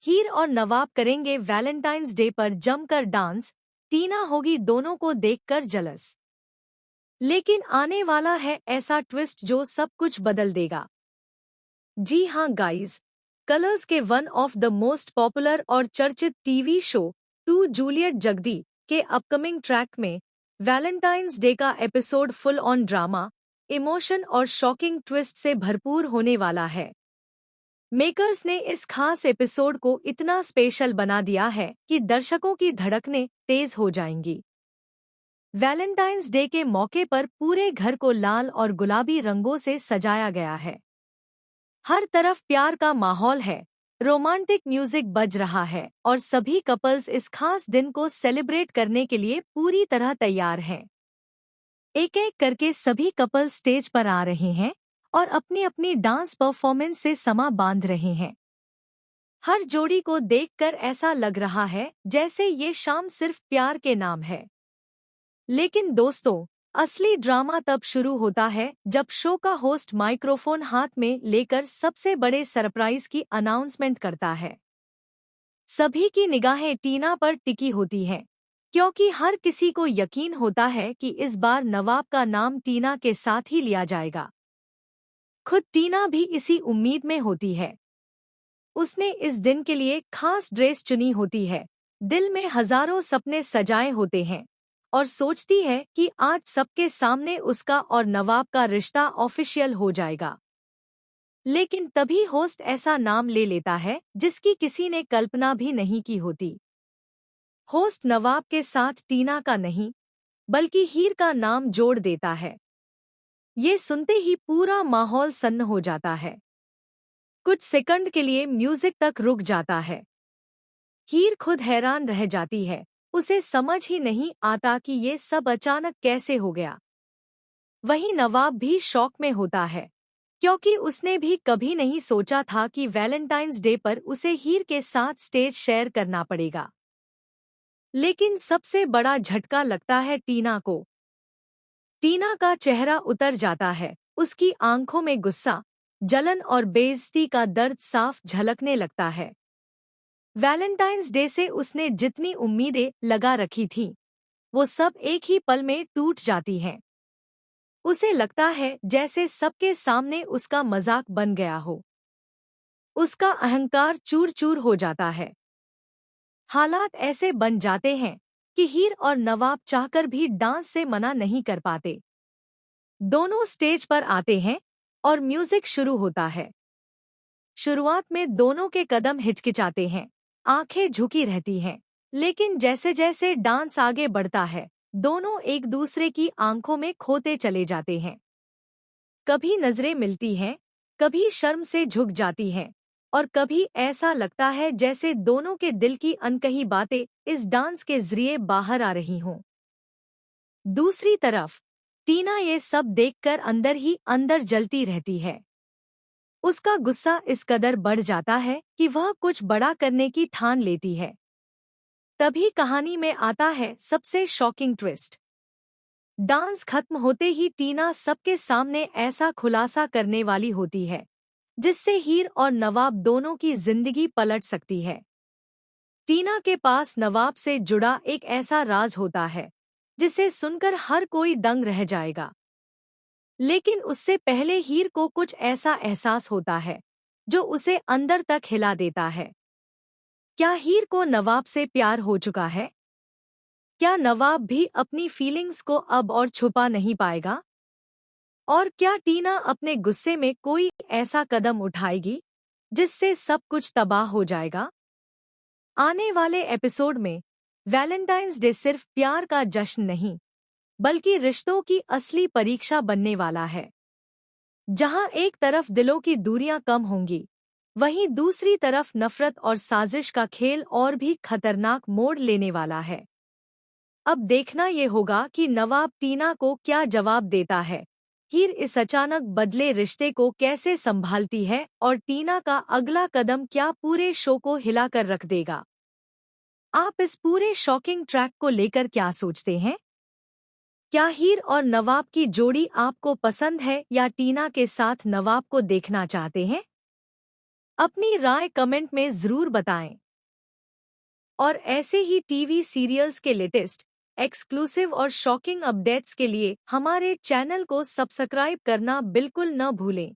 हीर और नवाब करेंगे Valentine's day पर जमकर डांस। टीना होगी दोनों को देखकर जलस। लेकिन आने वाला है ऐसा ट्विस्ट जो सब कुछ बदल देगा। जी हाँ गाइस, कलर्स के one of the most popular और चर्चित टीवी शो टू जूलियट जगदी के अपकमिंग ट्रैक में वैलेंटाइंस डे का episode full on drama, emotion और शॉकिंग ट्विस्ट से भरपूर होने वाला है। मेकर्स ने इस खास एपिसोड को इतना स्पेशल बना दिया है कि दर्शकों की धड़कनें तेज हो जाएंगी। वैलेंटाइंस डे के मौके पर पूरे घर को लाल और गुलाबी रंगों से सजाया गया है। हर तरफ प्यार का माहौल है, रोमांटिक म्यूजिक बज रहा है और सभी कपल्स इस खास दिन को सेलिब्रेट करने के लिए पूरी तरह तैयार हैं। एक-एक करके सभी कपल स्टेज पर आ रहे हैं और अपनी अपनी डांस परफॉर्मेंस से समा बांध रहे हैं। हर जोड़ी को देखकर ऐसा लग रहा है जैसे ये शाम सिर्फ प्यार के नाम है। लेकिन दोस्तों, असली ड्रामा तब शुरू होता है जब शो का होस्ट माइक्रोफोन हाथ में लेकर सबसे बड़े सरप्राइज की अनाउंसमेंट करता है। सभी की निगाहें टीना पर टिकी होती हैं, क्योंकि हर किसी को यकीन होता है कि इस बार नवाब का नाम टीना के साथ ही लिया जाएगा। खुद टीना भी इसी उम्मीद में होती है। उसने इस दिन के लिए खास ड्रेस चुनी होती है, दिल में हजारों सपने सजाए होते हैं और सोचती है कि आज सबके सामने उसका और नवाब का रिश्ता ऑफिशियल हो जाएगा। लेकिन तभी होस्ट ऐसा नाम ले लेता है जिसकी किसी ने कल्पना भी नहीं की होती। होस्ट नवाब के साथ टीना का नहीं, बल्कि हीर का नाम जोड़ देता है। ये सुनते ही पूरा माहौल सन्न हो जाता है। कुछ सेकंड के लिए म्यूजिक तक रुक जाता है। हीर खुद हैरान रह जाती है, उसे समझ ही नहीं आता कि ये सब अचानक कैसे हो गया। वहीं नवाब भी शॉक में होता है, क्योंकि उसने भी कभी नहीं सोचा था कि वैलेंटाइंस डे पर उसे हीर के साथ स्टेज शेयर करना पड़ेगा। लेकिन सबसे बड़ा झटका लगता है टीना को। टीना का चेहरा उतर जाता है, उसकी आंखों में गुस्सा, जलन और बेइज्जती का दर्द साफ झलकने लगता है। वैलेंटाइंस डे से उसने जितनी उम्मीदें लगा रखी थीं, वो सब एक ही पल में टूट जाती हैं। उसे लगता है जैसे सबके सामने उसका मजाक बन गया हो। उसका अहंकार चूर-चूर हो जाता है। हालात ऐसे बन जाते हैं कि हीर और नवाब चाहकर भी डांस से मना नहीं कर पाते। दोनों स्टेज पर आते हैं और म्यूजिक शुरू होता है। शुरुआत में दोनों के कदम हिचकिचाते हैं, आंखें झुकी रहती हैं, लेकिन जैसे जैसे डांस आगे बढ़ता है, दोनों एक दूसरे की आंखों में खोते चले जाते हैं। कभी नजरें मिलती हैं, कभी शर्म से झुक जाती हैं और कभी ऐसा लगता है जैसे दोनों के दिल की अनकही बातें इस डांस के जरिए बाहर आ रही हों। दूसरी तरफ टीना ये सब देखकर अंदर ही अंदर जलती रहती है। उसका गुस्सा इस कदर बढ़ जाता है कि वह कुछ बड़ा करने की ठान लेती है। तभी कहानी में आता है सबसे शॉकिंग ट्विस्ट। डांस खत्म होते ही टीना सबके सामने ऐसा खुलासा करने वाली होती है जिससे हीर और नवाब दोनों की जिंदगी पलट सकती है। टीना के पास नवाब से जुड़ा एक ऐसा राज होता है जिसे सुनकर हर कोई दंग रह जाएगा। लेकिन उससे पहले हीर को कुछ ऐसा एहसास होता है जो उसे अंदर तक हिला देता है। क्या हीर को नवाब से प्यार हो चुका है? क्या नवाब भी अपनी फीलिंग्स को अब और छुपा नहीं पाएगा? और क्या टीना अपने गुस्से में कोई ऐसा कदम उठाएगी जिससे सब कुछ तबाह हो जाएगा? आने वाले एपिसोड में वैलेंटाइंस डे सिर्फ प्यार का जश्न नहीं, बल्कि रिश्तों की असली परीक्षा बनने वाला है। जहां एक तरफ दिलों की दूरियां कम होंगी, वहीं दूसरी तरफ नफरत और साजिश का खेल और भी खतरनाक मोड़ लेने वाला है। अब देखना ये होगा कि नवाब टीना को क्या जवाब देता है, हीर इस अचानक बदले रिश्ते को कैसे संभालती है और टीना का अगला कदम क्या पूरे शो को हिलाकर रख देगा। आप इस पूरे शॉकिंग ट्रैक को लेकर क्या सोचते हैं? क्या हीर और नवाब की जोड़ी आपको पसंद है या टीना के साथ नवाब को देखना चाहते हैं? अपनी राय कमेंट में जरूर बताएं। और ऐसे ही टीवी सीरियल्स के लेटेस्ट, एक्सक्लूसिव और शॉकिंग अपडेट्स के लिए हमारे चैनल को सब्सक्राइब करना बिल्कुल न भूलें।